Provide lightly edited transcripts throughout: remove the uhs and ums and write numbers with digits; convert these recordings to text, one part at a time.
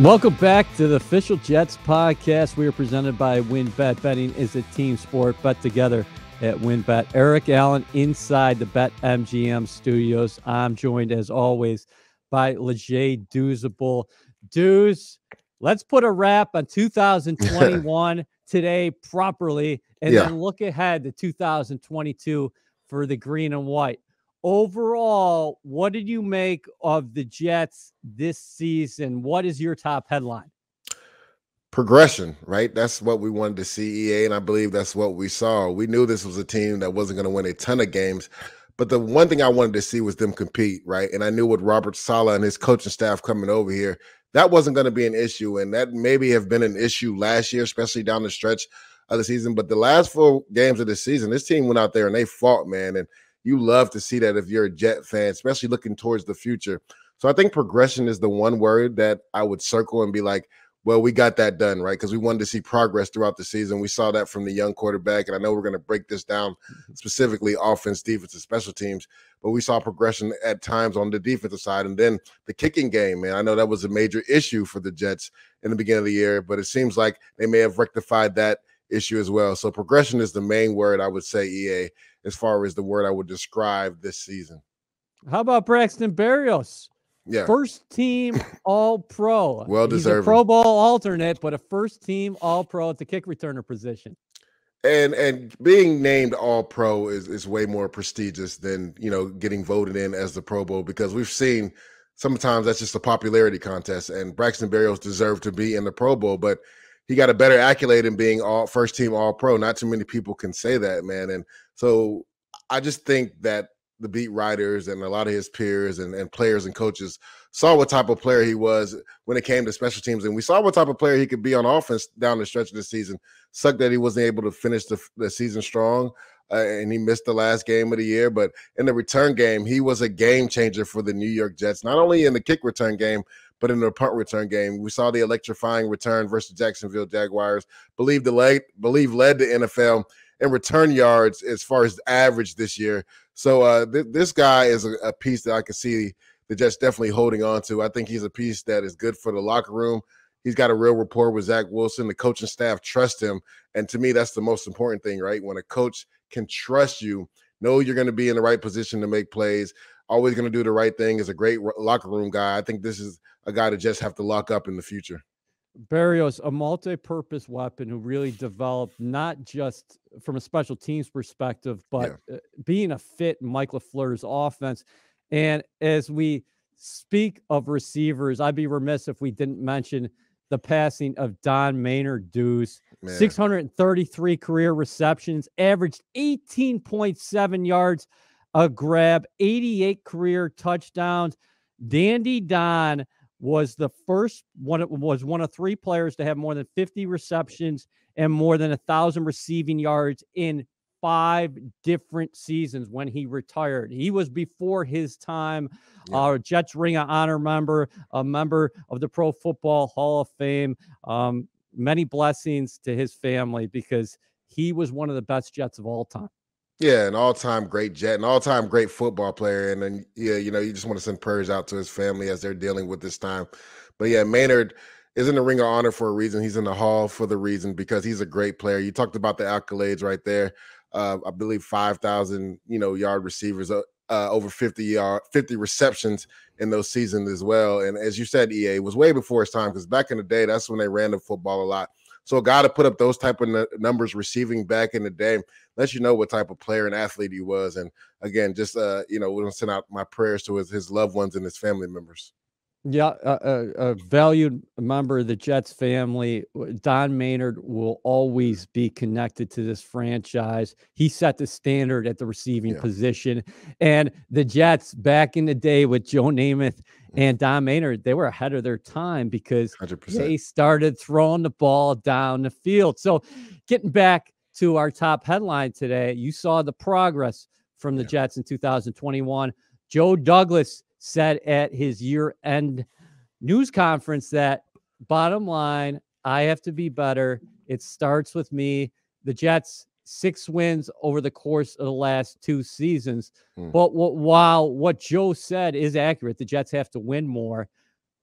Welcome back to the Official Jets podcast. We are presented by WynnBET. Betting is a team sport. Bet together at WynnBET. Eric Allen inside the BetMGM studios. I'm joined, as always, by Leger Douzable. Deuce, let's put a wrap on 2021 today properly, and then look ahead to 2022 for the green and white. Overall, what did you make of the Jets this season? What is your top headline? Progression, right? That's what we wanted to see, EA, and I believe that's what we saw. We knew this was a team that wasn't going to win a ton of games, but the one thing I wanted to see was them compete, right? And I knew with Robert Saleh and his coaching staff coming over here, that wasn't going to be an issue, and that maybe have been an issue last year, especially down the stretch of the season. But the last 4 games of the season, this team went out there and they fought, man, and you love to see that if you're a Jet fan, especially looking towards the future. So I think progression is the one word that I would circle and be like, well, we got that done, right? Because we wanted to see progress throughout the season. We saw that from the young quarterback, and I know we're going to break this down specifically offense, defense, and special teams, but we saw progression at times on the defensive side. And then the kicking game, man, I know that was a major issue for the Jets in the beginning of the year, but it seems like they may have rectified that issue as well. So progression is the main word I would say, EA, as far as the word I would describe this season. How about Braxton Barrios? Yeah. First team All-Pro. Well deserved. He's a Pro Bowl alternate, but a first team All-Pro at the kick returner position. And being named All-Pro is way more prestigious than, getting voted in as the Pro Bowl, because we've seen sometimes that's just a popularity contest, and Braxton Barrios deserved to be in the Pro Bowl, but he got a better accolade in being first team All-Pro. Not too many people can say that, man. And so I just think that the beat writers and a lot of his peers and players and coaches saw what type of player he was when it came to special teams. And we saw what type of player he could be on offense down the stretch of the season. Sucked that he wasn't able to finish the season strong, and he missed the last game of the year. But in the return game, he was a game changer for the New York Jets, not only in the kick return game, but in the punt return game. We saw the electrifying return versus Jacksonville Jaguars. Believe led the NFL in return yards as far as average this year. So this guy is a piece that I can see the Jets definitely holding on to. I think he's a piece that is good for the locker room. He's got a real rapport with Zack Wilson. The coaching staff trust him. And to me, that's the most important thing, right? When a coach can trust you, know you're going to be in the right position to make plays, always going to do the right thing, is a great locker room guy. I think this is a guy to just have to lock up in the future. Barrios, a multi-purpose weapon who really developed not just from a special teams perspective, but being a fit in Mike LaFleur's offense. And as we speak of receivers, I'd be remiss if we didn't mention the passing of Don Maynard. Deuce, 633 career receptions, averaged 18.7 yards a grab, 88 career touchdowns. Dandy Don was one of 3 players to have more than 50 receptions and more than 1,000 receiving yards in 5 different seasons when he retired. He was before his time. Jets Ring of Honor member, a member of the Pro Football Hall of Fame. Many blessings to his family, because he was one of the best Jets of all time. Yeah, an all-time great Jet, an all-time great football player. And then, you just want to send prayers out to his family as they're dealing with this time. But yeah, Maynard is in the Ring of Honor for a reason. He's in the Hall for the reason, because he's a great player. You talked about the accolades right there. I believe 5,000, yard receivers, over 50 receptions in those seasons as well. And as you said, EA, was way before his time, because back in the day, that's when they ran the football a lot. So a guy to put up those type of numbers receiving back in the day lets you know what type of player and athlete he was. And again, just, we're going to send out my prayers to his loved ones and his family members. Yeah, a valued member of the Jets family. Don Maynard will always be connected to this franchise. He set the standard at the receiving position. And the Jets back in the day with Joe Namath and Don Maynard, they were ahead of their time, because 100%. They started throwing the ball down the field. So getting back to our top headline today, you saw the progress from the Jets in 2021. Joe Douglas said at his year-end news conference that, bottom line, I have to be better. It starts with me. The Jets, 6 wins over the course of the last 2 seasons. But while what Joe said is accurate, the Jets have to win more.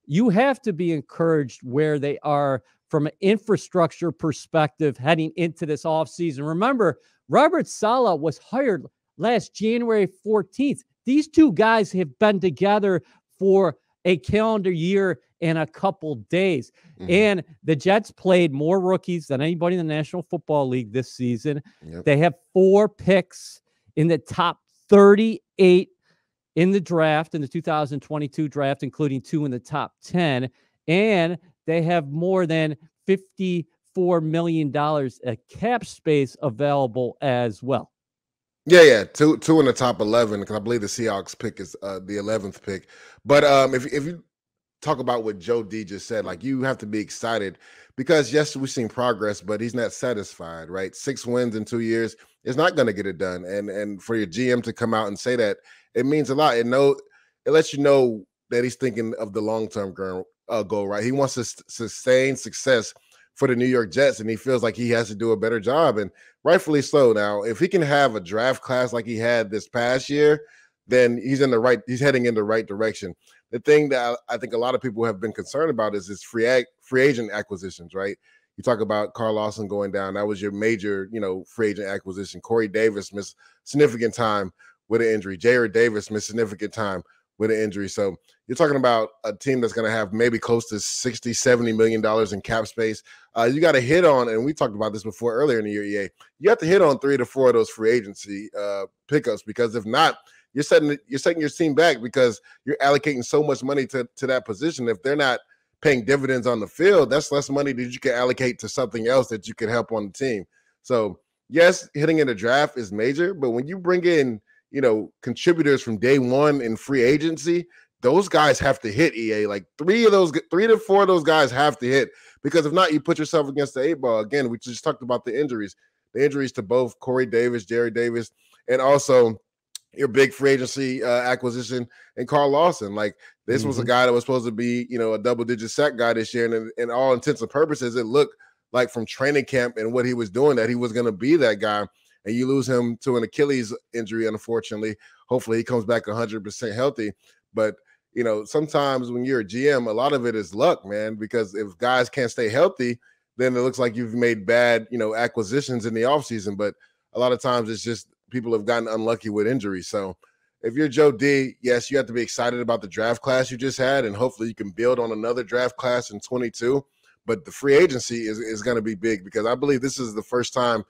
you have to be encouraged where they are from an infrastructure perspective heading into this offseason. Remember, Robert Saleh was hired last January 14th. These two guys have been together for a calendar year and a couple days. Mm-hmm. And the Jets played more rookies than anybody in the National Football League this season. Yep. They have 4 picks in the top 38 in the draft, in the 2022 draft, including 2 in the top 10. And they have more than $54 million at cap space available as well. Yeah. Two in the top 11, because I believe the Seahawks pick is the 11th pick. But if you talk about what Joe D just said, like, you have to be excited because, yes, we've seen progress, but he's not satisfied, right? 6 wins in 2 years is not going to get it done. And for your GM to come out and say that, it means a lot. It lets you know that he's thinking of the long-term goal, right? He wants to sustain success for the New York Jets, and he feels like he has to do a better job, and rightfully so. Now, if he can have a draft class like he had this past year, then he's heading in the right direction. The thing that I think a lot of people have been concerned about is his free agent acquisitions, right? You talk about Carl Lawson going down. That was your major, free agent acquisition. Corey Davis missed significant time with an injury. Jared Davis missed significant time with an injury. So you're talking about a team that's going to have maybe close to $60, $70 million in cap space. You got to hit on, and we talked about this before earlier in the year, EA, you have to hit on 3 to 4 of those free agency pickups, because if not, you're setting your team back, because you're allocating so much money to that position. If they're not paying dividends on the field, that's less money that you can allocate to something else that you could help on the team. So yes, hitting in the draft is major, but when you bring in, contributors from day one in free agency, those guys have to hit, EA. Like 3 to 4 of those guys have to hit, because if not, you put yourself against the 8 ball. Again, we just talked about the injuries to both Corey Davis, Jared Davis, and also your big free agency acquisition and Carl Lawson. Like, this was a guy that was supposed to be, a double-digit sack guy this year, and in all intents and purposes, it looked like from training camp and what he was doing that he was going to be that guy. And you lose him to an Achilles injury, unfortunately. Hopefully he comes back 100% healthy. But, sometimes when you're a GM, a lot of it is luck, man, because if guys can't stay healthy, then it looks like you've made bad, acquisitions in the offseason. But a lot of times it's just people have gotten unlucky with injuries. So if you're Joe D, yes, you have to be excited about the draft class you just had, and hopefully you can build on another draft class in 22. But the free agency is going to be big, because I believe this is the first time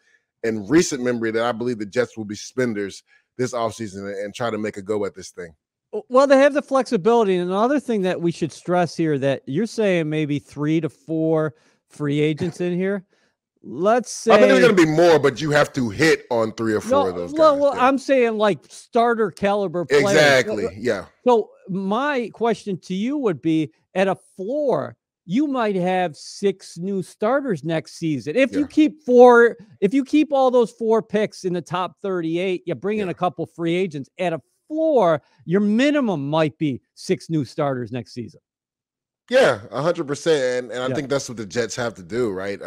in recent memory that I believe the Jets will be spenders this offseason and try to make a go at this thing. Well, they have the flexibility. And another thing that we should stress here, that you're saying maybe 3 to 4 free agents in here. Let's say, I think there's going to be more, but you have to hit on 3 or 4 of those guys. Well, yeah. I'm saying like starter caliber players. Exactly, yeah. So my question to you would be, at a floor, you might have 6 new starters next season. If you keep all those 4 picks in the top 38, you bring in a couple free agents. At a floor, your minimum might be 6 new starters next season. Yeah, 100%, and I think that's what the Jets have to do, right?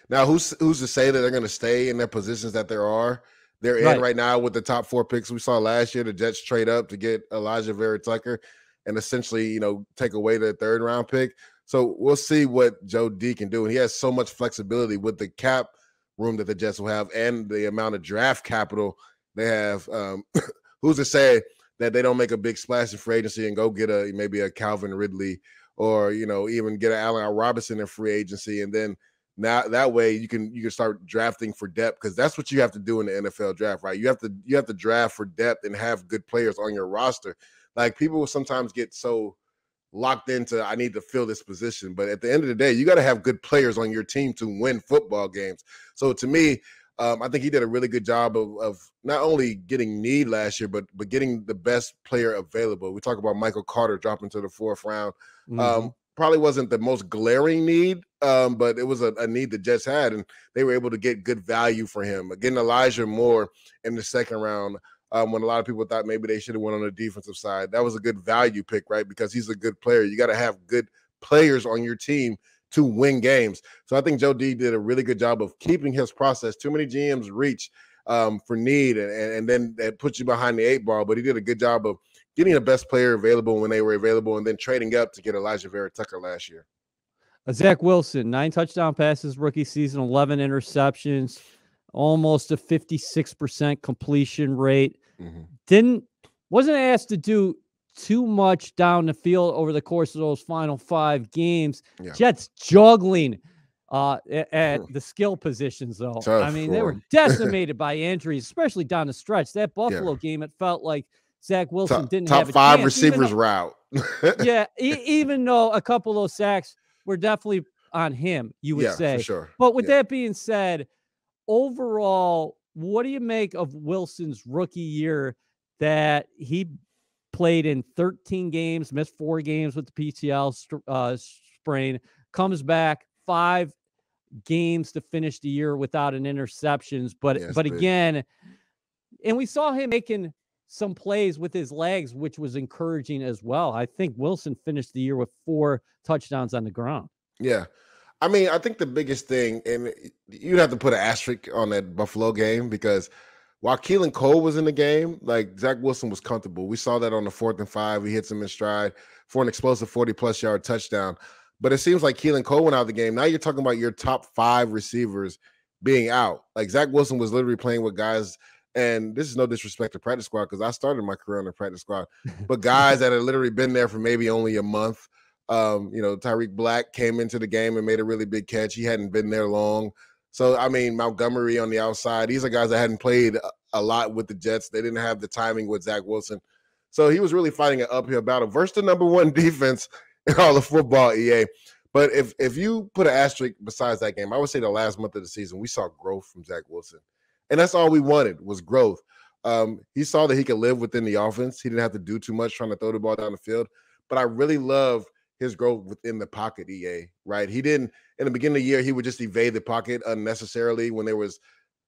Now, who's to say that they're going to stay in their positions that they're in right now with the top 4 picks we saw last year? The Jets trade up to get Elijah Vera Tucker and essentially, take away the 3rd round pick. So we'll see what Joe D can do, and he has so much flexibility with the cap room that the Jets will have and the amount of draft capital they have. Who's to say that they don't make a big splash in free agency and go get maybe a Calvin Ridley, or even get an Allen Robinson in free agency, and then now that way you can start drafting for depth, because that's what you have to do in the NFL draft, right? You have to draft for depth and have good players on your roster. Like, people will sometimes get so locked into, I need to fill this position, but at the end of the day, you got to have good players on your team to win football games. So to me, I think he did a really good job of not only getting need last year, but getting the best player available. We talk about Michael Carter dropping to the 4th round. Probably wasn't the most glaring need, but it was a need the Jets had, and they were able to get good value for him. Getting Elijah Moore in the 2nd round, when a lot of people thought maybe they should have went on the defensive side. That was a good value pick, right? Because he's a good player. You got to have good players on your team to win games. So I think Joe D did a really good job of keeping his process. Too many GMs reach for need, and then that puts you behind the 8 ball, but he did a good job of getting the best player available when they were available, and then trading up to get Elijah Vera Tucker last year. Zack Wilson, 9 touchdown passes rookie season, 11 interceptions, almost a 56% completion rate. Wasn't asked to do too much down the field over the course of those final 5 games. Yeah. Jets juggling at the skill positions, though. Tough I mean, they were decimated by injuries, especially down the stretch. That Buffalo game, it felt like Zack Wilson didn't have a top 5 chance, receivers route. Even though a couple of those sacks were definitely on him, you would say. For sure. But with that being said, overall, what do you make of Wilson's rookie year that he played in 13 games, missed 4 games with the PCL sprain, comes back 5 games to finish the year without an interceptions. But again, and we saw him making some plays with his legs, which was encouraging as well. I think Wilson finished the year with 4 touchdowns on the ground. Yeah. I mean, I think the biggest thing, and you'd have to put an asterisk on that Buffalo game, because while Keelan Cole was in the game, like, Zack Wilson was comfortable. We saw that on the 4th and 5. He hits him in stride for an explosive 40-plus yard touchdown. But it seems like Keelan Cole went out of the game. Now you're talking about your top 5 receivers being out. Like, Zack Wilson was literally playing with guys, and this is no disrespect to practice squad, because I started my career on the practice squad, but guys that had literally been there for maybe only a month. Tyreek Black came into the game and made a really big catch. He hadn't been there long. So, I mean, Montgomery on the outside, these are guys that hadn't played a lot with the Jets. They didn't have the timing with Zack Wilson. So he was really fighting an uphill battle versus the number 1 defense in all of football, EA. But if you put an asterisk besides that game, I would say the last month of the season, we saw growth from Zack Wilson. And that's all we wanted, was growth. He saw that he could live within the offense. He didn't have to do too much trying to throw the ball down the field. But I really love his growth within the pocket, EA, right? He didn't, in the beginning of the year, he would just evade the pocket unnecessarily when there was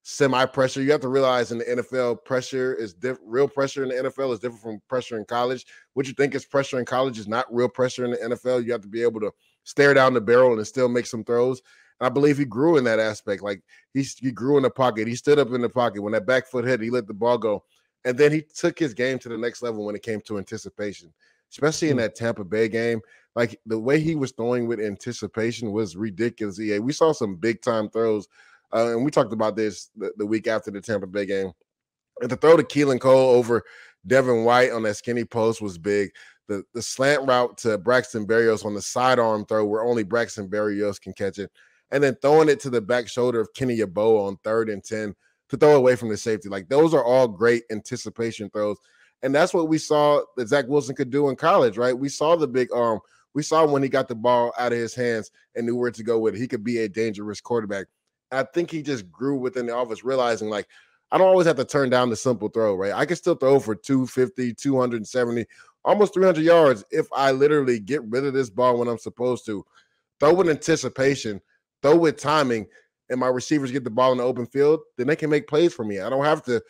semi-pressure. You have to realize in the NFL, pressure is real pressure in the NFL is different from pressure in college. What you think is pressure in college is not real pressure in the NFL. You have to be able to stare down the barrel and still make some throws. And I believe he grew in that aspect. Like, he grew in the pocket. He stood up in the pocket. When that back foot hit, he let the ball go. And then he took his game to the next level when it came to anticipation, especially in that Tampa Bay game. Like, the way he was throwing with anticipation was ridiculous. EA, we saw some big time throws, and we talked about this the week after the Tampa Bay game. And the throw to Keelan Cole over Devin White on that skinny post was big. The slant route to Braxton Barrios on the sidearm throw, where only Braxton Barrios can catch it, and then throwing it to the back shoulder of Kenny Yeboah on 3rd and 10 to throw away from the safety. Like, those are all great anticipation throws. And that's what we saw that Zack Wilson could do in college, right? We saw the big arm. We saw when he got the ball out of his hands and knew where to go with it, he could be a dangerous quarterback. I think he just grew within the office, realizing, like, I don't always have to turn down the simple throw, right? I can still throw for 250, 270, almost 300 yards if I literally get rid of this ball when I'm supposed to. Throw with anticipation, throw with timing, and my receivers get the ball in the open field, then they can make plays for me. I don't have to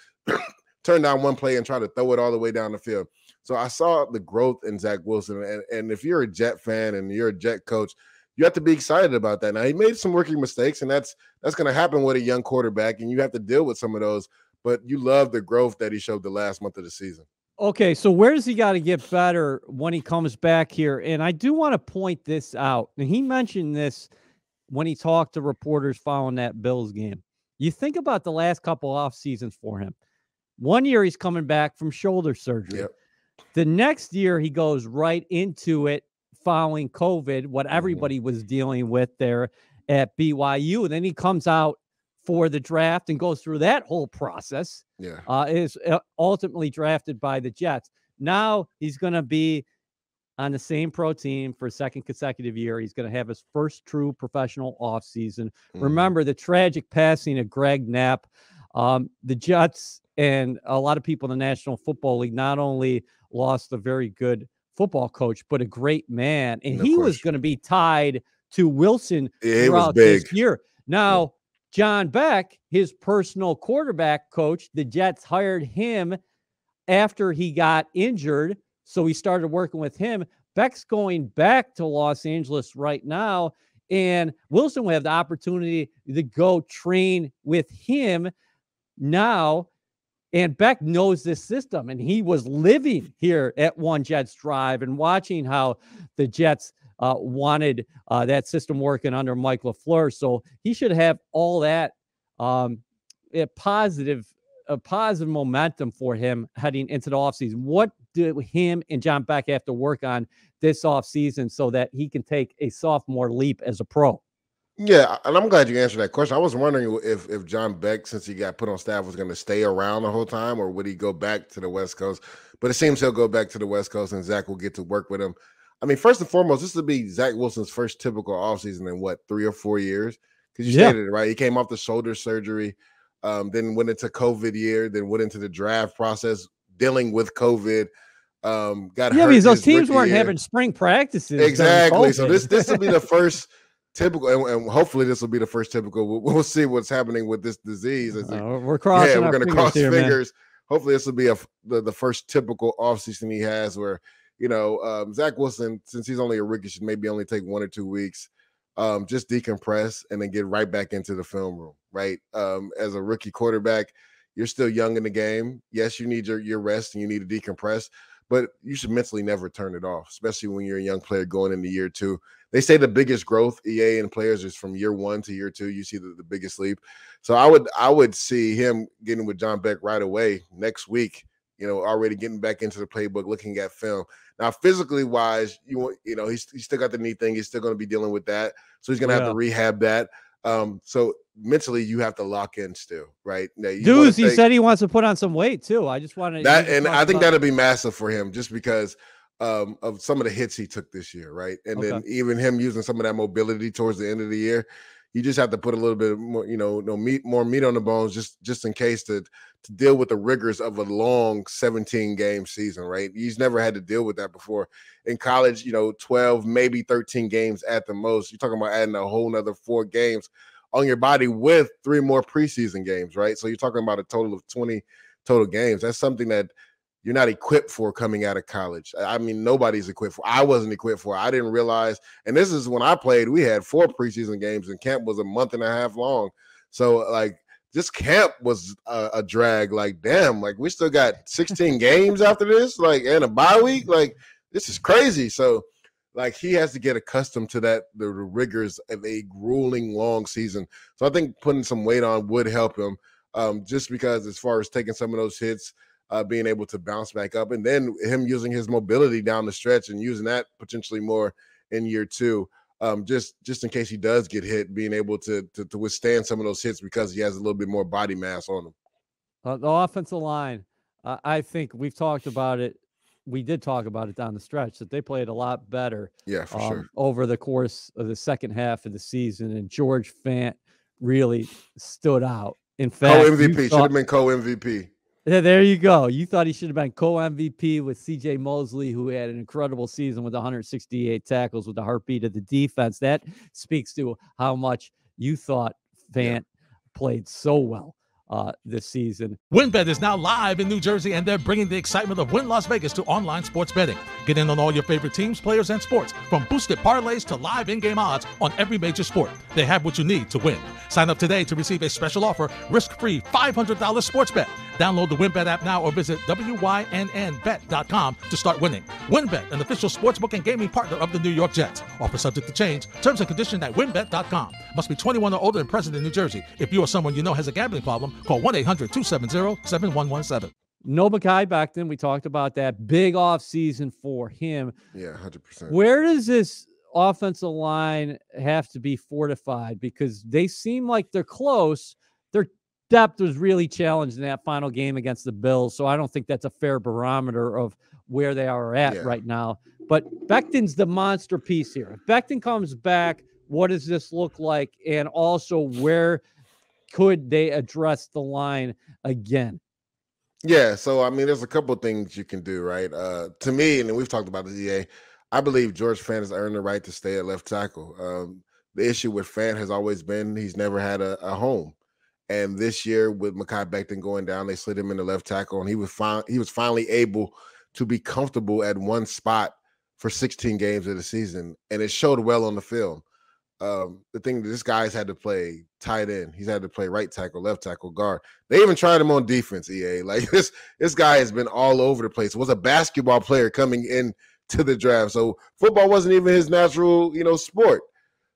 turn down one play and try to throw it all the way down the field. So I saw the growth in Zack Wilson. And if you're a Jet fan and you're a Jet coach, you have to be excited about that. Now, he made some rookie mistakes, and that's going to happen with a young quarterback, and you have to deal with some of those. But you love the growth that he showed the last month of the season. Okay, so where does he got to get better when he comes back here? And I do want to point this out. And he mentioned this when he talked to reporters following that Bills game. You think about the last couple off seasons for him. One year he's coming back from shoulder surgery. Yep. The next year he goes right into it following COVID, what everybody was dealing with there at BYU. And then he comes out for the draft and goes through that whole process. Yeah. Is ultimately drafted by the Jets. Now he's going to be on the same pro team for a second consecutive year. He's going to have his first true professional offseason. Remember the tragic passing of Greg Knapp. The Jets and a lot of people in the National Football League not only lost a very good football coach, but a great man. And he was going to be tied to Wilson throughout this year. Now, John Beck, his personal quarterback coach, the Jets hired him after he got injured. So he started working with him. Beck's going back to Los Angeles right now, and Wilson will have the opportunity to go train with him now. And Beck knows this system, and he was living here at One Jets Drive and watching how the Jets wanted that system working under Mike LaFleur. So he should have all that a positive momentum for him heading into the offseason. What do him and John Beck have to work on this offseason so that he can take a sophomore leap as a pro? Yeah, and I'm glad you answered that question. I was wondering if John Beck, since he got put on staff, was going to stay around the whole time, or would he go back to the West Coast? But it seems he'll go back to the West Coast, and Zack will get to work with him. I mean, first and foremost, this will be Zack Wilson's first typical offseason in, 3 or 4 years? Because you stated it, right? He came off the shoulder surgery, then went into COVID year, then went into the draft process, dealing with COVID. Got hurt because those teams weren't having spring practices. Exactly. So this will be the first typical, and hopefully this will be the first typical. We'll see what's happening with this disease. We're crossing. We're going to cross fingers. Man. Hopefully this will be the first typical offseason he has, where Zack Wilson, since he's only a rookie, should maybe only take 1 or 2 weeks, just decompress and then get right back into the film room. Right, as a rookie quarterback, you're still young in the game. Yes, you need your rest and you need to decompress, but you should mentally never turn it off, especially when you're a young player going into year 2. They say the biggest growth, EA, in players is from year 1 to year 2. You see the biggest leap. So I would see him getting with John Beck right away next week, already getting back into the playbook, looking at film. Now, physically wise, he's still got the knee thing. He's still going to be dealing with that. So he's going to have to rehab that. So mentally, you have to lock in still, right? Now, he said he wants to put on some weight too. I just wanted that, and I think that'll be massive for him, just because of some of the hits he took this year, right? And then even him using some of that mobility towards the end of the year, you just have to put a little bit more, more meat on the bones, just in case to deal with the rigors of a long 17-game season, right? He's never had to deal with that before. In college, 12, maybe 13 games at the most. You're talking about adding a whole nother 4 games on your body with 3 more preseason games, right? So you're talking about a total of 20 total games. That's something that you're not equipped for coming out of college. I mean, nobody's equipped for. I wasn't equipped for. I didn't realize, and this is when I played, we had 4 preseason games, and camp was a month and a half long. So, this camp was a drag. Damn, we still got 16 games after this, and a bye week. This is crazy. So, he has to get accustomed to the rigors of a grueling, long season. So I think putting some weight on would help him, just because as far as taking some of those hits, being able to bounce back up, and then him using his mobility down the stretch and using that potentially more in year 2, just in case he does get hit, being able to withstand some of those hits because he has a little bit more body mass on him. The offensive line, I think we've talked about it. We did talk about it down the stretch that they played a lot better. Yeah, for sure. Over the course of the second half of the season, and George Fant really stood out. In fact, co-MVP should have been co-MVP. Yeah, there you go. You thought he should have been co-MVP with C.J. Mosley, who had an incredible season with 168 tackles with the heartbeat of the defense. That speaks to how much you thought Fant played so well this season. WynnBET is now live in New Jersey, and they're bringing the excitement of Wynn Las Vegas to online sports betting. Get in on all your favorite teams, players, and sports, from boosted parlays to live in-game odds on every major sport. They have what you need to win. Sign up today to receive a special offer, risk-free $500 sports bet. Download the WynnBET app now or visit wynnbet.com to start winning. WynnBET, an official sportsbook and gaming partner of the New York Jets. Offer subject to change. Terms and conditions at wynnbet.com. Must be 21 or older and present in New Jersey. If you or someone you know has a gambling problem, call 1-800-270-7117. No Mekhi Becton. We talked about that. Big offseason for him. Yeah, 100%. Where does this offensive line have to be fortified? Because they seem like they're close. Their depth was really challenged in that final game against the Bills, so I don't think that's a fair barometer of where they are at right now. But Becton's the monster piece here. If Becton comes back, what does this look like? And also, where could they address the line again? Yeah, so I mean, there's a couple of things you can do, right? To me, and we've talked about the EA, I believe George Fant has earned the right to stay at left tackle. The issue with Fant has always been he's never had a home. And this year, with Mekhi Becton going down, they slid him into left tackle, and he was finally able to be comfortable at one spot for 16 games of the season, and it showed well on the film. the thing that this guy's had to play tight end. He's had to play right tackle, left tackle, guard. They even tried him on defense, EA. Like this guy has been all over the place. Was a basketball player coming in to the draft. So football wasn't even his natural, sport.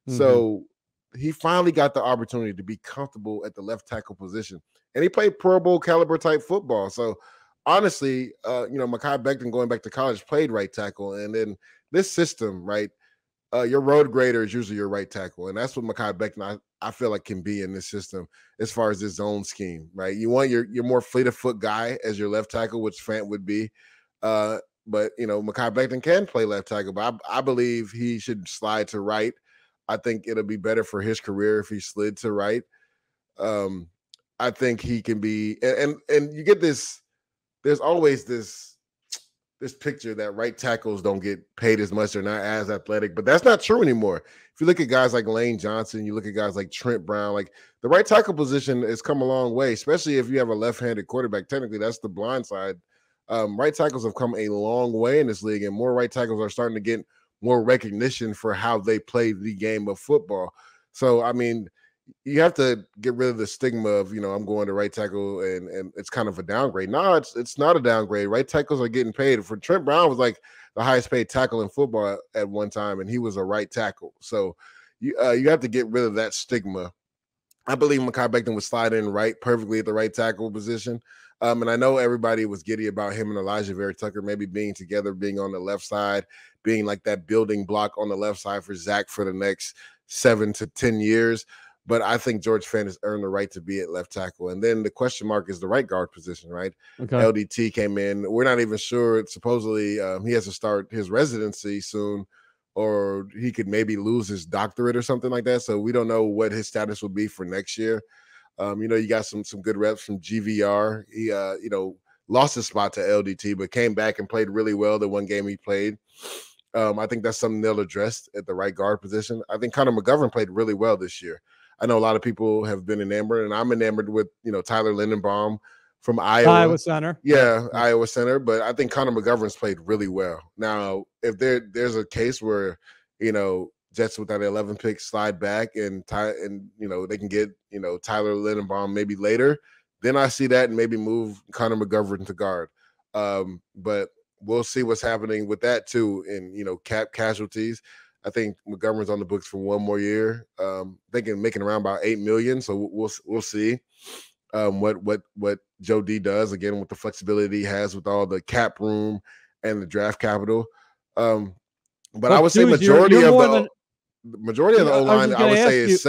Mm-hmm. So he finally got the opportunity to be comfortable at the left tackle position. And he played Pro Bowl caliber type football. So honestly, Mekhi Becton going back to college played right tackle. And then this system, right? Your road grader is usually your right tackle. And that's what Mekhi Becton, I feel like, can be in this system as far as this zone scheme, right? You want your more fleet-of-foot guy as your left tackle, which Fant would be. But, Mekhi Becton can play left tackle, but I believe he should slide to right. I think it'll be better for his career if he slid to right. I think he can be – and you get this – there's always this picture that right tackles don't get paid as much, they're not as athletic, but that's not true anymore. If you look at guys like Lane Johnson, you look at guys like Trent Brown, like the right tackle position has come a long way, especially if you have a left-handed quarterback. Technically, that's the blind side. Right tackles have come a long way in this league, and more right tackles are starting to get more recognition for how they play the game of football. So, I mean, you have to get rid of the stigma of, I'm going to right tackle and it's kind of a downgrade. No, it's not a downgrade. Right tackles are getting paid. For Trent Brown was like the highest paid tackle in football at one time, and he was a right tackle. So you have to get rid of that stigma. I believe Mekhi Becton would slide in right perfectly at the right tackle position. And I know everybody was giddy about him and Elijah Vera Tucker maybe being together, being on the left side, being like that building block on the left side for Zach for the next 7 to 10 years. But I think George Fant has earned the right to be at left tackle. And then the question mark is the right guard position, right? Okay. LDT came in. We're not even sure. Supposedly he has to start his residency soon, or he could maybe lose his doctorate or something like that. So we don't know what his status will be for next year. You got some good reps from GVR. He, lost his spot to LDT, but came back and played really well the one game he played. I think that's something they'll address at the right guard position. I think Connor McGovern played really well this year. I know a lot of people have been enamored, and I'm enamored with, Tyler Lindenbaum from Iowa Center. Yeah, Iowa Center. But I think Connor McGovern's played really well. Now, if there's a case where, Jets with that 11 pick slide back and they can get, Tyler Lindenbaum maybe later, then I see that and maybe move Connor McGovern to guard. But we'll see what's happening with that too, and cap casualties. I think McGovern's on the books for one more year. Thinking making around about $8 million. So we'll see what Joe D does, again, with the flexibility he has with all the cap room and the draft capital. But I would say majority of the O-line, I would say is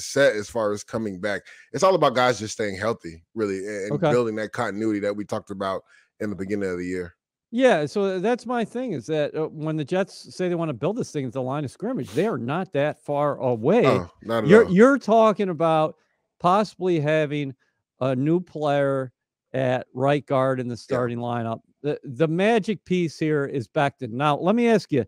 set as far as coming back. It's all about guys just staying healthy, really, and building that continuity that we talked about in the beginning of the year. Yeah, so that's my thing, is that when the Jets say they want to build this thing at the line of scrimmage, they are not that far away. Oh, not at all. You're talking about possibly having a new player at right guard in the starting lineup. The magic piece here is Becton. Now, let me ask you,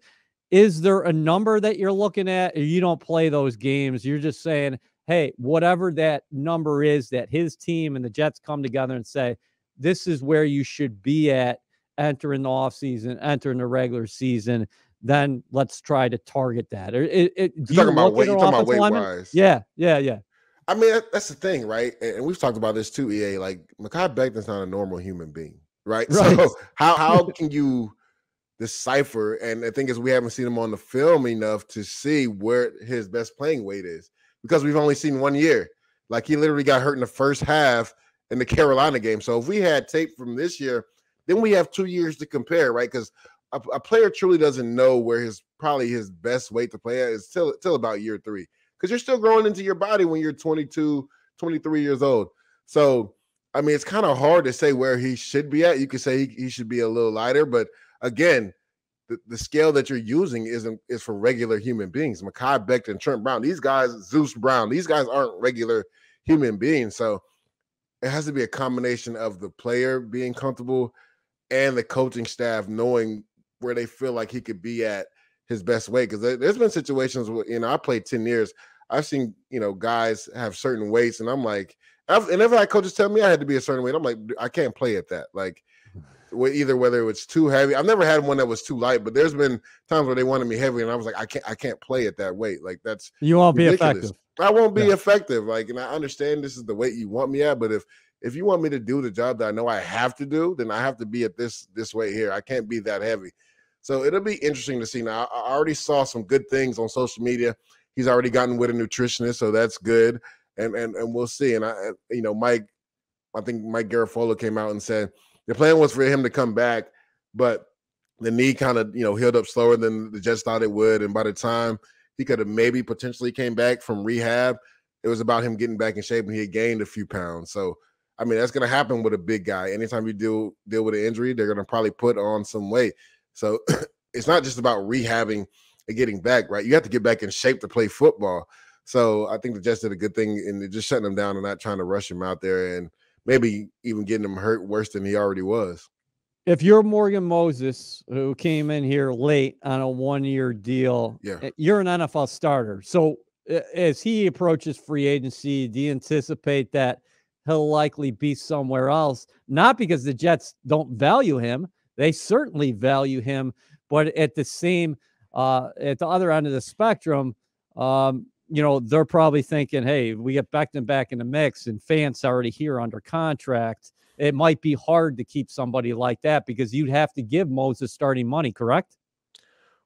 is there a number that you're looking at, or you don't play those games? You're just saying, hey, whatever that number is that his team and the Jets come together and say, this is where you should be at entering the offseason, entering the regular season, then let's try to target that. Or you're talking about weight-wise. Yeah. I mean, that's the thing, right? And we've talked about this too, EA. Like, Mekhi Becton's not a normal human being, right? So how can you decipher? And the thing is, we haven't seen him on the film enough to see where his best playing weight is, because we've only seen 1 year. Like, he literally got hurt in the first half in the Carolina game. So if we had tape from this year, then we have 2 years to compare, right? Because a player truly doesn't know where his best weight to play at is till about year 3, because you're still growing into your body when you're 22, 23 years old. So, I mean, it's kind of hard to say where he should be at. You could say he should be a little lighter, but again, the scale that you're using is for regular human beings. Mekhi Becton, Trent Brown, these guys, Zeus Brown, these guys aren't regular human beings. So it has to be a combination of the player being comfortable and the coaching staff knowing where they feel like he could be at his best weight. Because there's been situations where, I played 10 years. I've seen, guys have certain weights, and I'm like, and every coaches tell me I had to be a certain weight. I'm like, I can't play at that. Like, whether it's too heavy. I've never had one that was too light, but there's been times where they wanted me heavy, and I was like, I can't play at that weight. Like that's you won't ridiculous. be effective. I won't be effective. Like, and I understand this is the weight you want me at, but if you want me to do the job that I know I have to do, then I have to be at this weight here. I can't be that heavy. So it'll be interesting to see. Now, I already saw some good things on social media. He's already gotten with a nutritionist, so that's good. And we'll see. And I think Mike Garafolo came out and said the plan was for him to come back, but the knee kind of, healed up slower than the Jets thought it would. And by the time he could have maybe potentially came back from rehab, it was about him getting back in shape, and he had gained a few pounds. So, I mean, that's going to happen with a big guy. Anytime you deal with an injury, they're going to probably put on some weight. So it's not just about rehabbing and getting back, right? You have to get back in shape to play football. So I think the Jets did a good thing in just shutting him down and not trying to rush him out there and maybe even getting him hurt worse than he already was. If you're Morgan Moses, who came in here late on a 1-year deal, you're an NFL starter. So as he approaches free agency, do you anticipate that he'll likely be somewhere else? Not because the Jets don't value him. They certainly value him. But at the other end of the spectrum, they're probably thinking, hey, we get Becton back in the mix and Fant's already here under contract. It might be hard to keep somebody like that because you'd have to give Moses starting money, correct?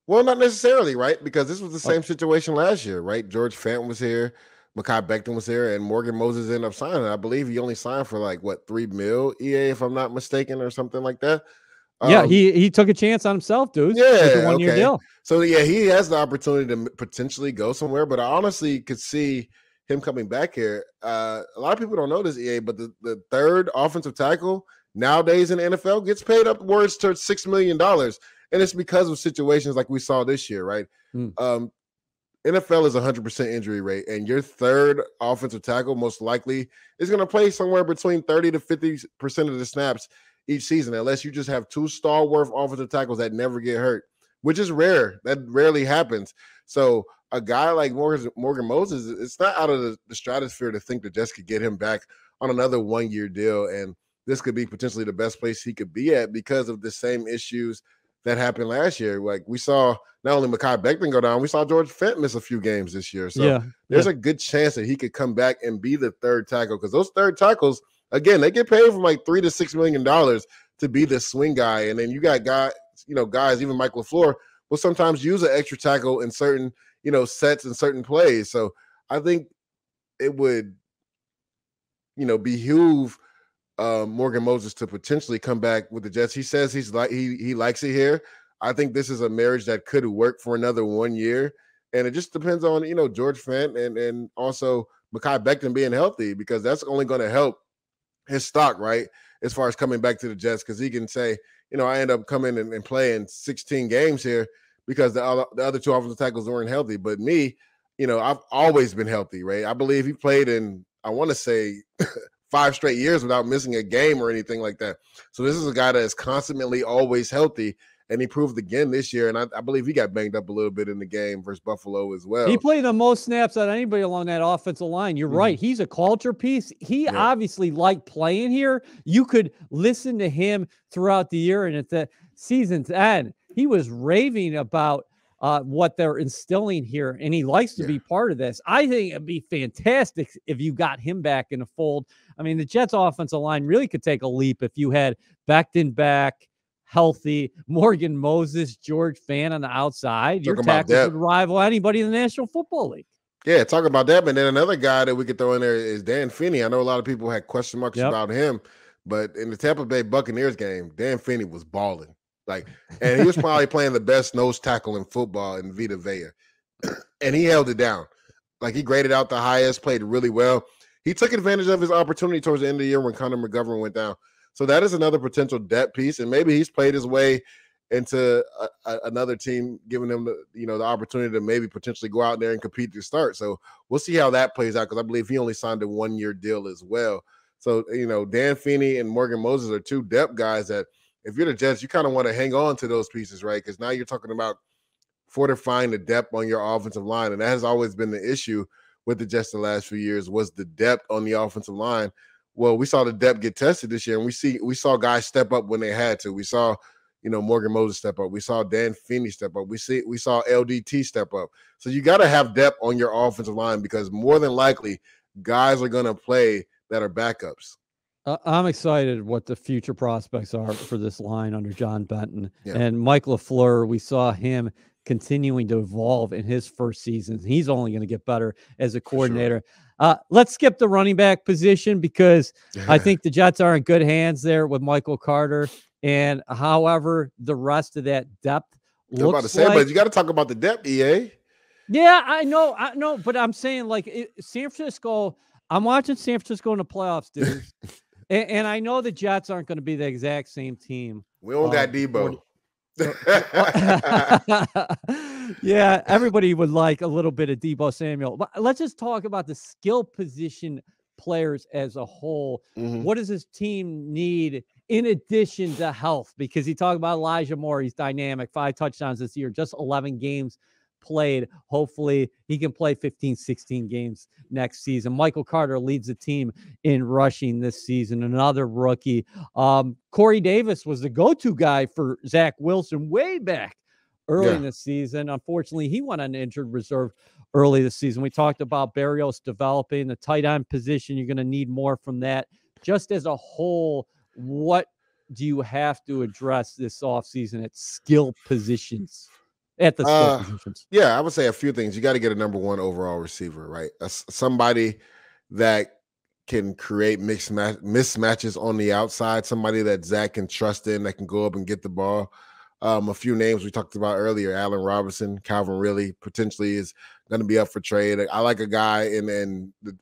Well, not necessarily, right? Because this was the same situation last year, right? George Fant was here, Mekhi Becton was here, and Morgan Moses ended up signing. I believe he only signed for $3 million EA, if I'm not mistaken, or something like that. Yeah, he took a chance on himself, dude. Yeah, a 1-year deal. So he has the opportunity to potentially go somewhere, but I honestly could see him coming back here. A lot of people don't know this, EA, but the third offensive tackle nowadays in the NFL gets paid upwards to $6 million, and it's because of situations like we saw this year, right? NFL is 100% injury rate, and your third offensive tackle most likely is going to play somewhere between 30 to 50% of the snaps each season, unless you just have two stalwart offensive tackles that never get hurt, which is rare. That rarely happens. So a guy like Morgan Moses, it's not out of the stratosphere to think the Jets could get him back on another 1-year deal, and this could be potentially the best place he could be at because of the same issues that happened last year. Like we saw not only Mekhi Becton go down, we saw George Fant miss a few games this year. So there's a good chance that he could come back and be the third tackle, because those third tackles, again, they get paid from $3 to $6 million to be the swing guy. And then you got guys, even Mike LaFleur will sometimes use an extra tackle in certain, sets and certain plays. So I think it would, behoove Morgan Moses to potentially come back with the Jets. He says he likes it here. I think this is a marriage that could work for another 1 year. And it just depends on, George Fant and also Mekhi Becton being healthy, because that's only going to help his stock, right, as far as coming back to the Jets, because he can say, I end up coming and playing 16 games here because the other two offensive tackles weren't healthy. But me, I've always been healthy, right? I believe he played in, I want to say 5 straight years without missing a game or anything like that. So this is a guy that is constantly always healthy, and he proved again this year. And I believe he got banged up a little bit in the game versus Buffalo as well. He played the most snaps out of anybody along that offensive line. You're right. He's a culture piece. He obviously liked playing here. You could listen to him throughout the year, and at the season's end, he was raving about what they're instilling here, and he likes to be part of this. I think it'd be fantastic if you got him back in the fold. I mean, the Jets' offensive line really could take a leap if you had Becton back, healthy, Morgan Moses, George Fant on the outside. Your tackles would rival anybody in the National Football League. Yeah, talk about that. But then another guy that we could throw in there is Dan Finney. I know a lot of people had question marks about him, but in the Tampa Bay Buccaneers game, Dan Finney was balling. And he was probably playing the best nose tackle in football in Vita Vea. And he held it down. He graded out the highest, played really well. He took advantage of his opportunity towards the end of the year when Connor McGovern went down. So that is another potential depth piece, and maybe he's played his way into another team, giving him the opportunity to maybe potentially go out there and compete to start. So we'll see how that plays out, because I believe he only signed a 1-year deal as well. So Dan Finney and Morgan Moses are two depth guys that, if you're the Jets, you kind of want to hang on to those pieces, right? Because now you're talking about fortifying the depth on your offensive line, and that has always been the issue with the Jets the last few years, was the depth on the offensive line. Well, we saw the depth get tested this year, and we saw guys step up when they had to. We saw, Morgan Moses step up. We saw Dan Finney step up. We saw LDT step up. So you got to have depth on your offensive line because more than likely guys are going to play that are backups. I'm excited what the future prospects are for this line under John Benton. Yeah. And Mike LaFleur, we saw him continuing to evolve in his first season. He's only going to get better as a coordinator. Sure. Let's skip the running back position because I think the Jets are in good hands there with Michael Carter. And however, the rest of that depth looks about to say, but you got to talk about the depth, EA. Yeah, I know, but I'm saying San Francisco. I'm watching San Francisco in the playoffs, dude. And I know the Jets aren't going to be the exact same team. We don't got Debo. Yeah, everybody would like a little bit of Debo Samuel. But let's just talk about the skill position players as a whole. Mm-hmm. What does this team need in addition to health? Because you talk about Elijah Moore. He's dynamic, 5 touchdowns this year, just 11 games played. Hopefully he can play 15, 16 games next season. Michael Carter leads the team in rushing this season. Another rookie. Corey Davis was the go-to guy for Zack Wilson way back early in the season. Unfortunately, he went on injured reserve early this season. We talked about Barrios developing the tight end position. You're going to need more from that. Just as a whole, what do you have to address this offseason at skill positions? At the skill positions. Yeah, I would say a few things. You got to get a number 1 overall receiver, right? Somebody that can create mismatches on the outside, somebody that Zach can trust in, that can go up and get the ball. A few names we talked about earlier, Allen Robinson, Calvin Ridley potentially is going to be up for trade. I like a guy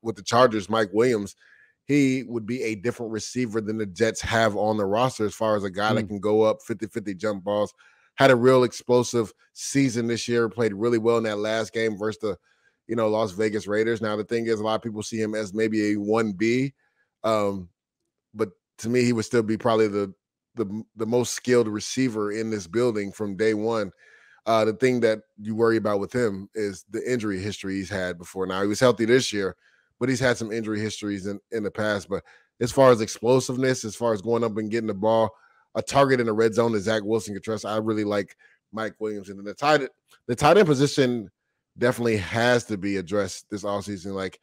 with the Chargers, Mike Williams. He would be a different receiver than the Jets have on the roster as far as a guy that can go up 50-50 jump balls. Had a real explosive season this year, played really well in that last game versus the, Las Vegas Raiders. Now, the thing is, a lot of people see him as maybe a 1B, but to me, he would still be probably the most skilled receiver in this building from day one. The thing that you worry about with him is the injury history he's had before. Now, he was healthy this year, but he's had some injury histories in the past. But as far as explosiveness, as far as going up and getting the ball, a target in the red zone that Zach Wilson can trust, I really like Mike Williams. And then the tight end position definitely has to be addressed this offseason,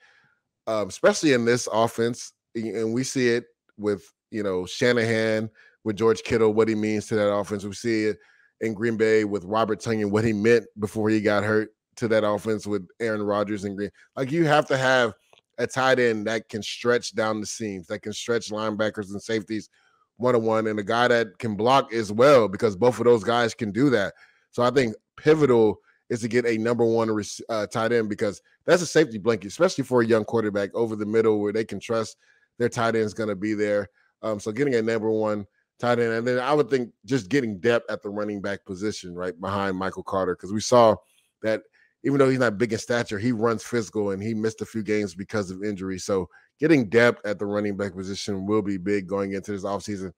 especially in this offense. And we see it with, Shanahan, with George Kittle, what he means to that offense. We see it in Green Bay with Robert Tonyan, what he meant before he got hurt to that offense with Aaron Rodgers and Green. You have to have a tight end that can stretch down the seams, that can stretch linebackers and safeties one-on-one, and a guy that can block as well, because both of those guys can do that. So I think pivotal is to get a number 1 tight end, because that's a safety blanket, especially for a young quarterback over the middle where they can trust their tight end is going to be there. So getting a number 1 tight end, and then I would think just getting depth at the running back position right behind Michael Carter, because we saw that even though he's not big in stature, he runs physical, and he missed a few games because of injury. So getting depth at the running back position will be big going into this offseason.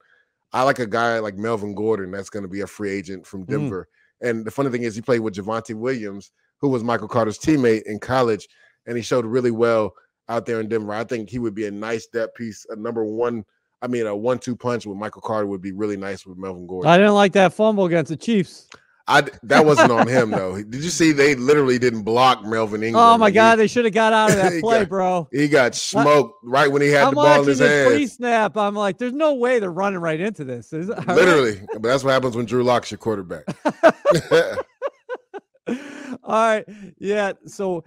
I like a guy like Melvin Gordon that's going to be a free agent from Denver. And the funny thing is he played with Javonte Williams, who was Michael Carter's teammate in college, and he showed really well out there in Denver. I think he would be a nice depth piece, a 1-2 punch with Michael Carter would be really nice with Melvin Gordon. I didn't like that fumble against the Chiefs. That wasn't on him, though. Did you see they literally didn't block Melvin Ingram? Oh, my God. They should have got out of that play, bro. He got smoked right when he had the ball in his hand. Pre-snap. I'm like, there's no way they're running right into this. Literally. But that's what happens when Drew Lock's your quarterback. All right. Yeah. So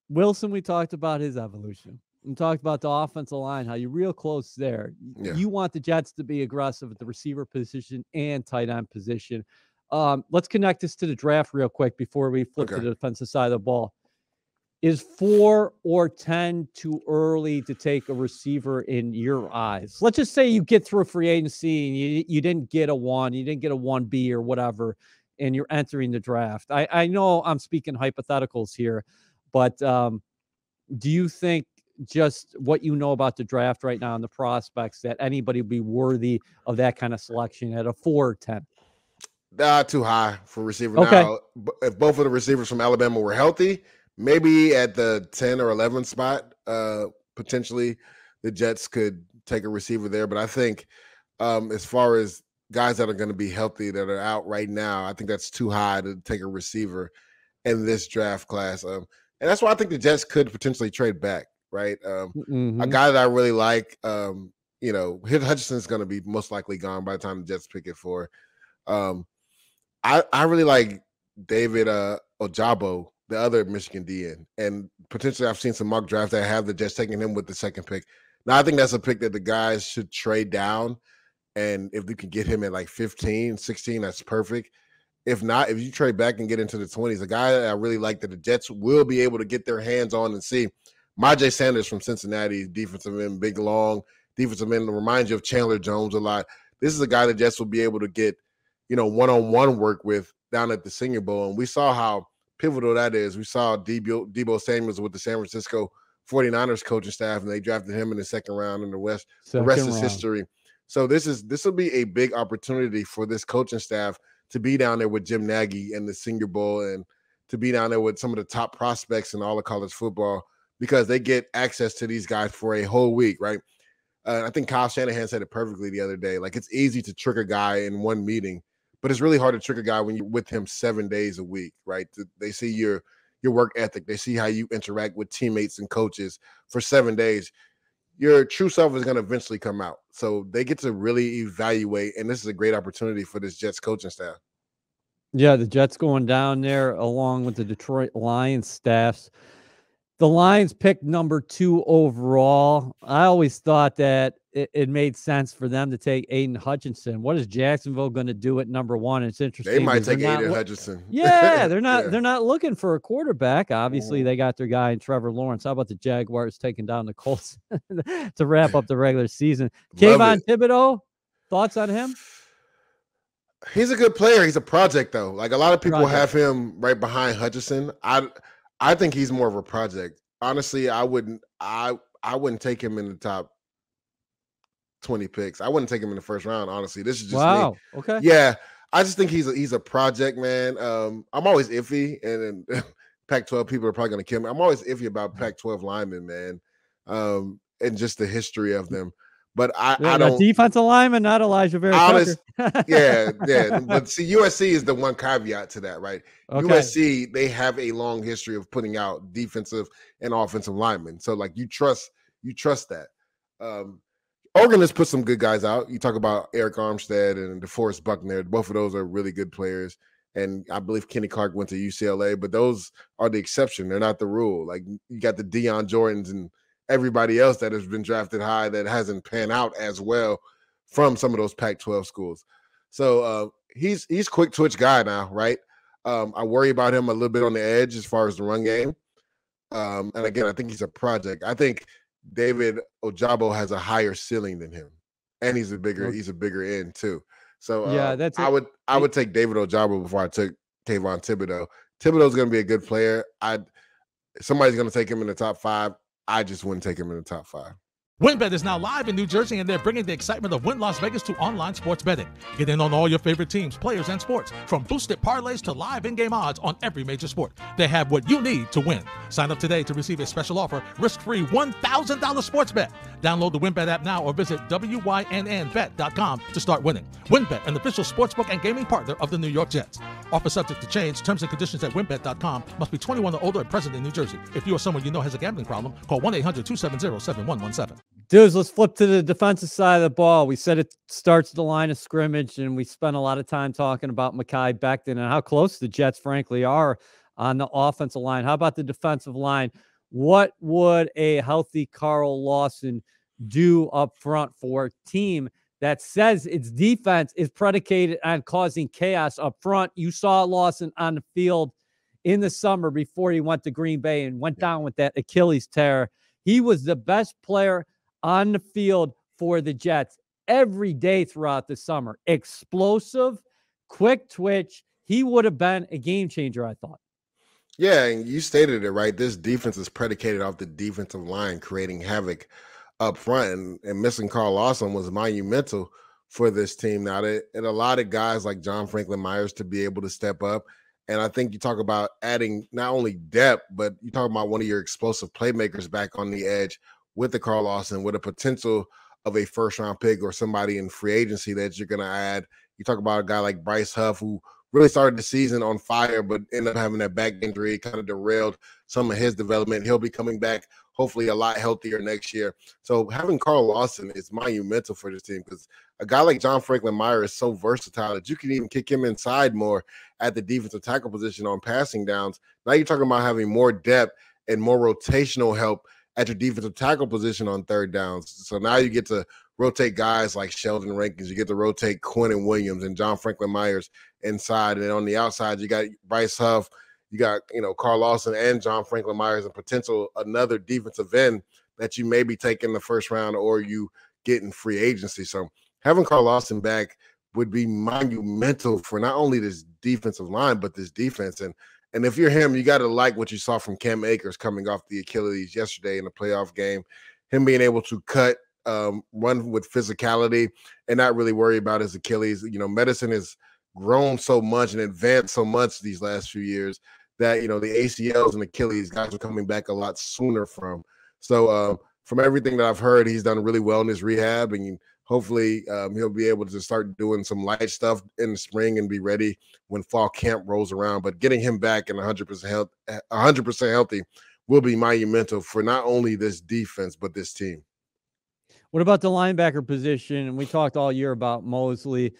Wilson, we talked about his evolution. We talked about the offensive line, how you're real close there. Yeah. You want the Jets to be aggressive at the receiver position and tight end position. Let's connect this to the draft real quick before we flip to the defensive side of the ball. Is 4 or 10 too early to take a receiver in your eyes? Let's just say you get through free agency and you didn't get a 1, you didn't get a 1B or whatever, and you're entering the draft. I know I'm speaking hypotheticals here, but do you think just what you know about the draft right now and the prospects that anybody would be worthy of that kind of selection at a 4 or 10? Too high for receiver. Okay. Now, if both of the receivers from Alabama were healthy, maybe at the 10 or 11 spot, potentially, the Jets could take a receiver there. But I think as far as guys that are going to be healthy that are out right now, I think that's too high to take a receiver in this draft class. And that's why I think the Jets could potentially trade back, right? A guy that I really like, Hutchinson's going to be most likely gone by the time the Jets pick it for. I really like David Ojabo, the other Michigan DN, and potentially I've seen some mock drafts that have the Jets taking him with the second pick. Now I think that's a pick that the guys should trade down, and if they can get him at like 15, 16, that's perfect. If not, if you trade back and get into the 20s, a guy that I really like that the Jets will be able to get their hands on and see, Myjai Sanders from Cincinnati, defensive end, big, long defensive end, reminds you of Chandler Jones a lot. This is a guy the Jets will be able to get, one-on-one work with down at the Senior Bowl, and we saw how pivotal that is. We saw Deebo Samuels with the San Francisco 49ers coaching staff, and they drafted him in the second round in the West. The rest is history. So this will be a big opportunity for this coaching staff to be down there with Jim Nagy and the Senior Bowl, and to be down there with some of the top prospects in all of college football, because they get access to these guys for a whole week, right? I think Kyle Shanahan said it perfectly the other day. Like, it's easy to trick a guy in one meeting, but it's really hard to trick a guy when you're with him 7 days a week, right? They see your work ethic. They see how you interact with teammates and coaches for 7 days. Your true self is going to eventually come out. So they get to really evaluate, and this is a great opportunity for this Jets coaching staff. Yeah, the Jets going down there along with the Detroit Lions staffs. The Lions picked number 2 overall. I always thought that it made sense for them to take Aiden Hutchinson. What is Jacksonville going to do at number 1? It's interesting. They might take Aiden Hutchinson. Yeah, they're not looking for a quarterback. Obviously, they got their guy in Trevor Lawrence. How about the Jaguars taking down the Colts to wrap up the regular season? Kayvon Thibodeau, thoughts on him? He's a good player. He's a project, though. Like, a lot of people have him right behind Hutchinson. I think he's more of a project. Honestly, I wouldn't take him in the top 20 picks. I wouldn't take him in the first round, honestly. This is just me. Okay. Yeah. I just think he's a project, man. I'm always iffy, and Pac-12 people are probably going to kill me. I'm always iffy about Pac-12 linemen, man, and just the history of them. But I don't. Defensive lineman, not Elijah Vera Tucker. Yeah. But see, USC is the one caveat to that, right? Okay. USC, they have a long history of putting out defensive and offensive linemen. So, like, you trust that. Oregon has put some good guys out. You talk about Eric Armstead and DeForest Buckner. Both of those are really good players. And I believe Kenny Clark went to UCLA, but those are the exception. They're not the rule. Like, you got the Deion Jordans and everybody else that has been drafted high that hasn't panned out as well from some of those Pac-12 schools. So he's quick twitch guy now, right? I worry about him a little bit on the edge as far as the run game. And again, I think he's a project. I think David Ojabo has a higher ceiling than him, and he's a bigger end too. So I would take David Ojabo before I took Kayvon Thibodeau. Thibodeau's going to be a good player. Somebody's going to take him in the top 5. I just wouldn't take him in the top 5. WynnBET is now live in New Jersey, and they're bringing the excitement of Wynn Las Vegas to online sports betting. Get in on all your favorite teams, players, and sports, from boosted parlays to live in-game odds on every major sport. They have what you need to win. Sign up today to receive a special offer, risk-free $1,000 sports bet. Download the WynnBET app now or visit wynnbet.com to start winning. WynnBET, an official sportsbook and gaming partner of the New York Jets. Offer subject to change. Terms and conditions at wynnbet.com. Must be 21 or older and present in New Jersey. If you or someone you know has a gambling problem, call 1-800-270-7117. Dudes, let's flip to the defensive side of the ball. We said it starts the line of scrimmage, and we spent a lot of time talking about Mekhi Becton and how close the Jets, frankly, are on the offensive line. How about the defensive line? What would a healthy Carl Lawson do up front for a team that says its defense is predicated on causing chaos up front? You saw Lawson on the field in the summer before he went to Green Bay and went down with that Achilles tear. He was the best player on the field for the Jets every day throughout the summer. Explosive, quick twitch. He would have been a game changer, I thought. Yeah, and you stated it, right? This defense is predicated off the defensive line creating havoc up front, and missing Carl Lawson was monumental for this team. Now, it allowed guys like John Franklin Myers to be able to step up. And I think you talk about adding not only depth, but you talk about one of your explosive playmakers back on the edge with the Carl Lawson, with a potential of a first-round pick or somebody in free agency that you're going to add. You talk about a guy like Bryce Huff, who really started the season on fire, but ended up having that back injury, kind of derailed some of his development. He'll be coming back hopefully a lot healthier next year. So having Carl Lawson is monumental for this team, because a guy like John Franklin Myers is so versatile that you can even kick him inside more at the defensive tackle position on passing downs. Now you're talking about having more depth and more rotational help at your defensive tackle position on third downs. So now you get to rotate guys like Sheldon Rankins. You get to rotate Quentin Williams and John Franklin Myers inside. And then on the outside, you got Bryce Huff, you got, Carl Lawson and John Franklin Myers, and potential another defensive end that you maybe take in the first round or you get in free agency. So having Carl Lawson back would be monumental for not only this defensive line, but this defense. And if you're him, you got to like what you saw from Cam Akers coming off the Achilles yesterday in the playoff game, him being able to cut, run with physicality and not really worry about his Achilles. Medicine has grown so much and advanced so much these last few years that, the ACLs and Achilles guys are coming back a lot sooner from. So from everything that I've heard, he's done really well in his rehab, and hopefully he'll be able to start doing some light stuff in the spring and be ready when fall camp rolls around. But getting him back and 100% healthy will be monumental for not only this defense, but this team. What about the linebacker position? We talked all year about Mosley.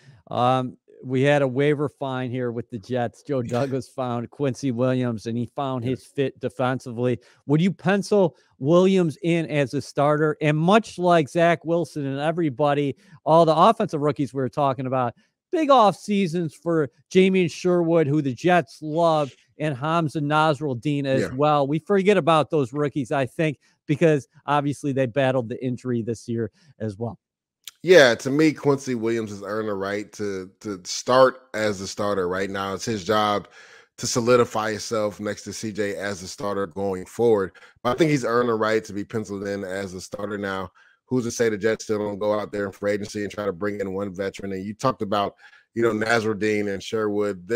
We had a waiver fine here with the Jets. Joe Douglas found Quincy Williams, and he found his fit defensively. Would you pencil Williams in as a starter? And much like Zack Wilson and everybody, all the offensive rookies we were talking about, big off seasons for Jamie Sherwood, who the Jets love, and Hamza Nasruddin as well. We forget about those rookies, I think, because obviously they battled the injury this year as well. Yeah, to me, Quincy Williams has earned the right to start as a starter right now. It's his job to solidify himself next to CJ as a starter going forward. But I think he's earned the right to be penciled in as a starter now. Who's to say the Jets still don't go out there in free agency and try to bring in one veteran? And you talked about, Nasruddin and Sherwood.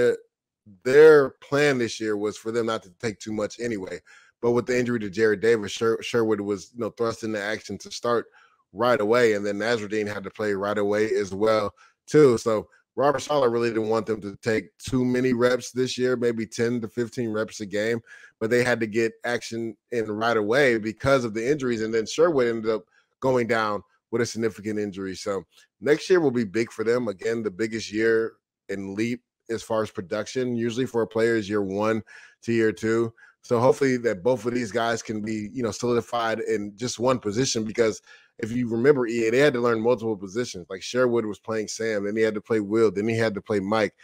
Their plan this year was for them not to take too much anyway. But with the injury to Jared Davis, Sherwood was thrust into action to start right away, and then Nasruddin had to play right away as well too. So Robert Saleh really didn't want them to take too many reps this year, maybe 10 to 15 reps a game, but they had to get action in right away because of the injuries. And then Sherwood ended up going down with a significant injury. So next year will be big for them. Again, the biggest year in leap as far as production, usually for a player, is year 1 to year 2. So hopefully that both of these guys can be, solidified in just one position, because if you remember, EA, they had to learn multiple positions. Like Sherwood was playing Sam, then he had to play Will, then he had to play Mike.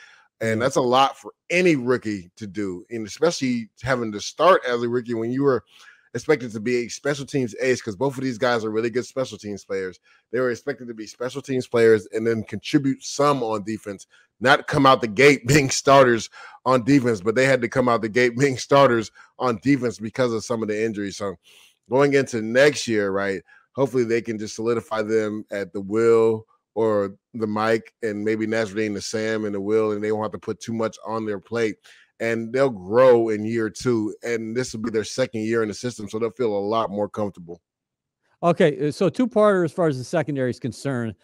And that's a lot for any rookie to do, and especially having to start as a rookie when you were expected to be a special teams ace, because both of these guys are really good special teams players. They were expected to be special teams players and then contribute some on defense, not come out the gate being starters on defense, but they had to come out the gate being starters on defense because of some of the injuries. So going into next year, right, hopefully they can just solidify them at the Will or the Mike, and maybe Nasruddin the Sam and the Will, and they won't have to put too much on their plate. And they'll grow in year 2, and this will be their second year in the system, so they'll feel a lot more comfortable. Okay, so two-parter as far as the secondary is concerned.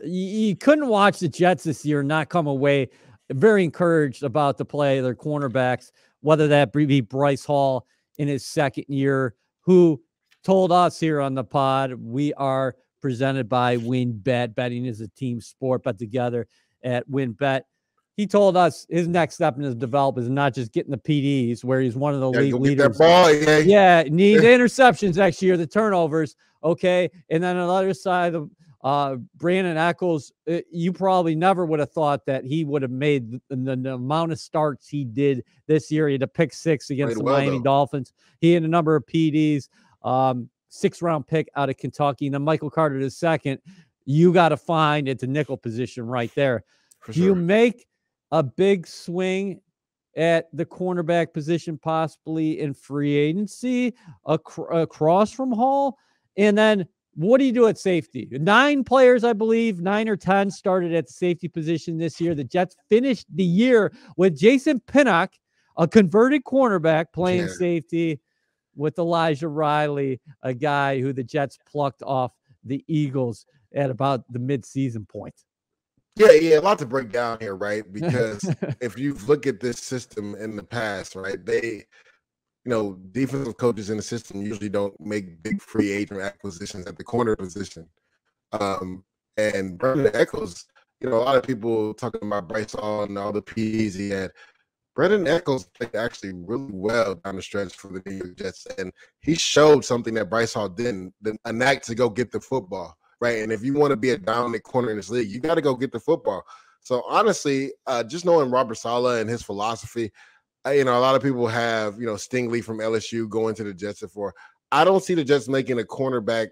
You couldn't watch the Jets this year and not come away very encouraged about the play of their cornerbacks, whether that be Bryce Hall in his second year, who told us here on the pod, we are presented by WinBet. Betting is a team sport, bet together at WinBet. He told us his next step in his development is not just getting the PDs, where he's one of the league leaders. Needs interceptions next year, the turnovers. Okay. And then on the other side of Brandon Echols, you probably never would have thought that he would have made the amount of starts he did this year. He had a pick 6 against the Miami Dolphins. He had a number of PDs, 6th-round pick out of Kentucky. And then Michael Carter II, you got to find at the nickel position right there. Do you make a big swing at the cornerback position, possibly in free agency, across from Hall? And then what do you do at safety? 9 players, I believe, 9 or 10 started at the safety position this year. The Jets finished the year with Jason Pinnock, a converted cornerback, playing safety. with Elijah Riley, a guy who the Jets plucked off the Eagles at about the mid-season point. Yeah, a lot to break down here, right? Because if you look at this system in the past, right, they, defensive coaches in the system usually don't make big free agent acquisitions at the corner position. And Brandon Echols, a lot of people talking about Bryce Hall and all the PEs he had. Brandon Echols played actually really well down the stretch for the New York Jets, and he showed something that Bryce Hall didn't, a knack to go get the football, right? And if you want to be a dominant corner in this league, you got to go get the football. So honestly, just knowing Robert Saleh and his philosophy, a lot of people have, Stingley from LSU going to the Jets for. I don't see the Jets making a cornerback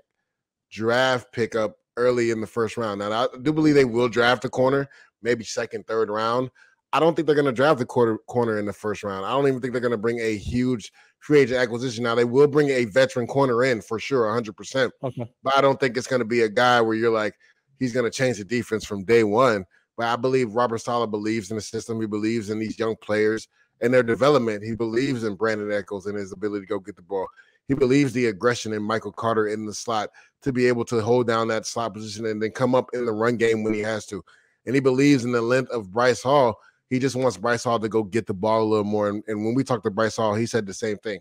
draft pickup early in the first round. Now, I do believe they will draft a corner, maybe second, third round. I don't think they're going to draft the corner in the first round. I don't even think they're going to bring a huge free agent acquisition. Now, they will bring a veteran corner in for sure, 100%. Okay. But I don't think it's going to be a guy where you're like, he's going to change the defense from day one. But I believe Robert Saleh believes in the system. He believes in these young players and their development. He believes in Brandon Echols and his ability to go get the ball. He believes the aggression in Michael Carter in the slot to be able to hold down that slot position and then come up in the run game when he has to. And he believes in the length of Bryce Hall. He just wants Bryce Hall to go get the ball a little more. And when we talked to Bryce Hall, he said the same thing.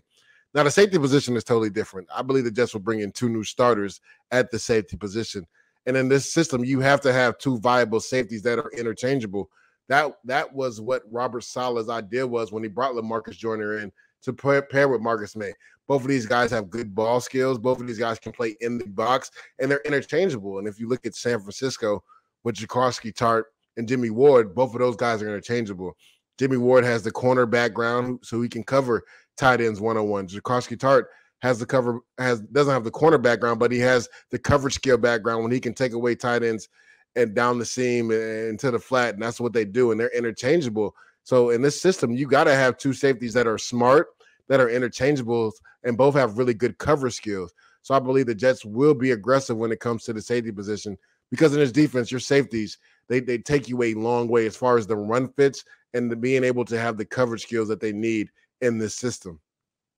Now, the safety position is totally different. I believe the Jets will bring in 2 new starters at the safety position. And in this system, you have to have 2 viable safeties that are interchangeable. That was what Robert Saleh's idea was when he brought LaMarcus Joyner in to pair with Marcus May. Both of these guys have good ball skills. Both of these guys can play in the box, and they're interchangeable. And if you look at San Francisco with Jaquiski Tartt and Jimmy Ward, both of those guys are interchangeable. Jimmy Ward has the corner background, so he can cover tight ends one-on-one. Jaquiski Tartt doesn't have the corner background, but he has the coverage skill background when he can take away tight ends and down the seam and to the flat, and that's what they do, and they're interchangeable. So in this system, you got to have 2 safeties that are smart, that are interchangeable, and both have really good cover skills. So I believe the Jets will be aggressive when it comes to the safety position because in this defense, your safeties, they take you a long way as far as the run fits and the being able to have the coverage skills that they need in this system.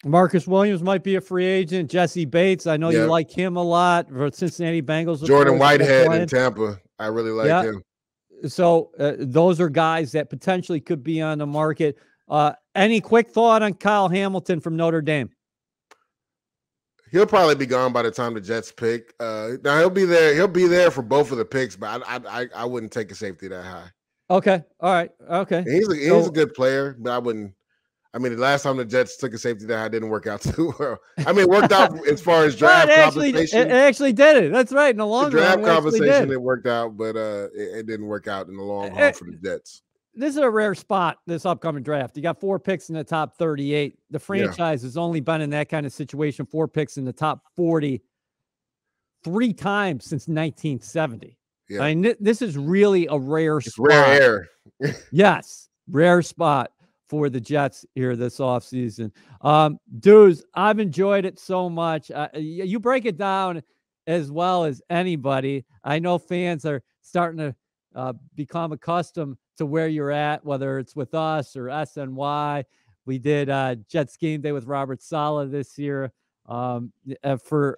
Marcus Williams might be a free agent. Jesse Bates, I know you like him a lot. For Cincinnati Bengals. Jordan Whitehead in Tampa, I really like him. So those are guys that potentially could be on the market. Any quick thought on Kyle Hamilton from Notre Dame? He'll probably be gone by the time the Jets pick. Now he'll be there. He'll be there for both of the picks, but I wouldn't take a safety that high. Okay. All right. Okay. He's a good player, but I wouldn't. I mean, the last time the Jets took a safety that high didn't work out too well. I mean, it worked out as far as draft conversation. It actually did it. That's right. In the long run, draft conversation, it worked out, but it didn't work out in the long haul for the Jets. This is a rare spot, this upcoming draft. You got 4 picks in the top 38. The franchise has only been in that kind of situation, 4 picks in the top 40 3 times since 1970. Yeah. I mean, this is really a rare spot. Rare air. Yes, rare spot for the Jets here this offseason. Dudes, I've enjoyed it so much. You break it down as well as anybody. I know fans are starting to become accustomed to where you're at, whether it's with us or SNY. We did Jets Game Day with Robert Saleh this year. For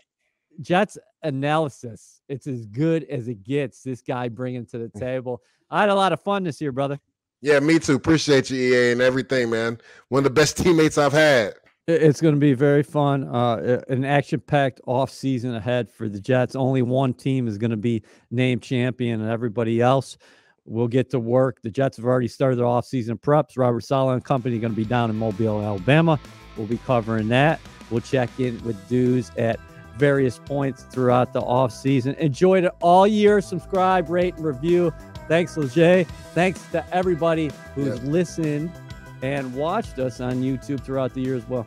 Jets analysis, it's as good as it gets, this guy bringing to the table. I had a lot of fun this year, brother. Yeah, me too. Appreciate you, EA, and everything, man. One of the best teammates I've had. It's going to be very fun. An action-packed offseason ahead for the Jets. Only one team is going to be named champion, and everybody else will get to work. The Jets have already started their offseason preps. Robert Saleh and company are going to be down in Mobile, Alabama. We'll be covering that. We'll check in with dudes at various points throughout the offseason. Enjoyed it all year. Subscribe, rate, and review. Thanks, Leger. Thanks to everybody who's listened and watched us on YouTube throughout the year as well.